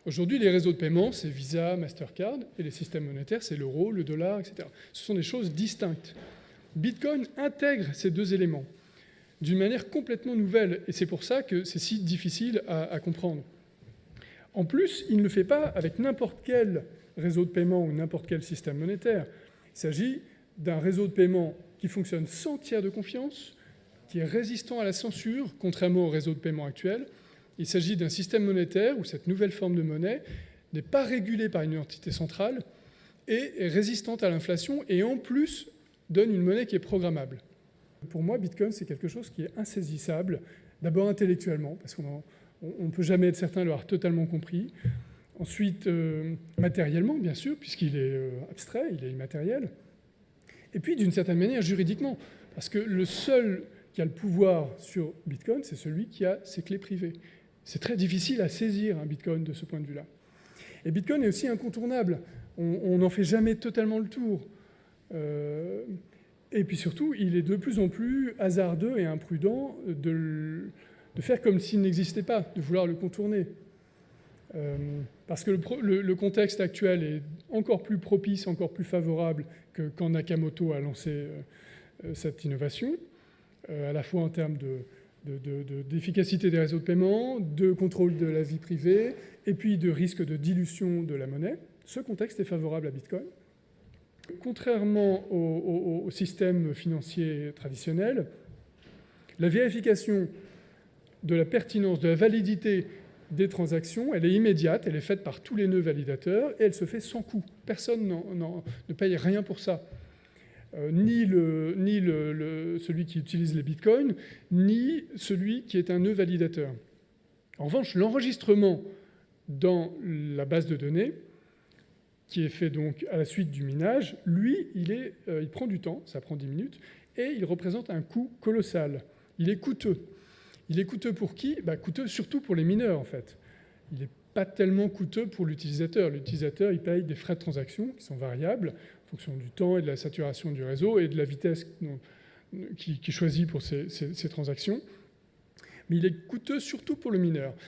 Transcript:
Aujourd'hui, les réseaux de paiement, c'est Visa, Mastercard, et les systèmes monétaires, c'est l'euro, le dollar, etc. Ce sont des choses distinctes. Bitcoin intègre ces deux éléments d'une manière complètement nouvelle, et c'est pour ça que c'est si difficile à comprendre. En plus, il ne le fait pas avec n'importe quel réseau de paiement ou n'importe quel système monétaire. Il s'agit d'un réseau de paiement qui fonctionne sans tiers de confiance, qui est résistant à la censure, contrairement au réseau de paiement actuel. Il s'agit d'un système monétaire où cette nouvelle forme de monnaie n'est pas régulée par une entité centrale et est résistante à l'inflation et en plus donne une monnaie qui est programmable. Pour moi, Bitcoin, c'est quelque chose qui est insaisissable, d'abord intellectuellement, parce qu'on ne peut jamais être certain de l'avoir totalement compris. Ensuite, matériellement, bien sûr, puisqu'il est abstrait, il est immatériel. Et puis, d'une certaine manière, juridiquement, parce que le seul qui a le pouvoir sur Bitcoin, c'est celui qui a ses clés privées. C'est très difficile à saisir un Bitcoin de ce point de vue-là. Et Bitcoin est aussi incontournable. On n'en fait jamais totalement le tour. Et puis surtout, il est de plus en plus hasardeux et imprudent de faire comme s'il n'existait pas, de vouloir le contourner. Parce que le contexte actuel est encore plus propice, encore plus favorable que quand Nakamoto a lancé cette innovation, à la fois en termes d'efficacité des réseaux de paiement, de contrôle de la vie privée, et puis de risque de dilution de la monnaie. Ce contexte est favorable à Bitcoin. Contrairement au système financier traditionnel, la vérification de la pertinence, de la validité des transactions, elle est immédiate, elle est faite par tous les nœuds validateurs et elle se fait sans coût. Personne ne paye rien pour ça. Ni celui qui utilise les bitcoins, ni celui qui est un nœud validateur. En revanche, l'enregistrement dans la base de données, qui est fait donc à la suite du minage, lui, il prend du temps, ça prend 10 minutes, et il représente un coût colossal. Il est coûteux. Il est coûteux pour qui ? Coûteux surtout pour les mineurs, en fait. Il n'est pas tellement coûteux pour l'utilisateur. L'utilisateur, il paye des frais de transaction qui sont variables en fonction du temps et de la saturation du réseau et de la vitesse qu'il choisit pour ces transactions. Mais il est coûteux surtout pour le mineur.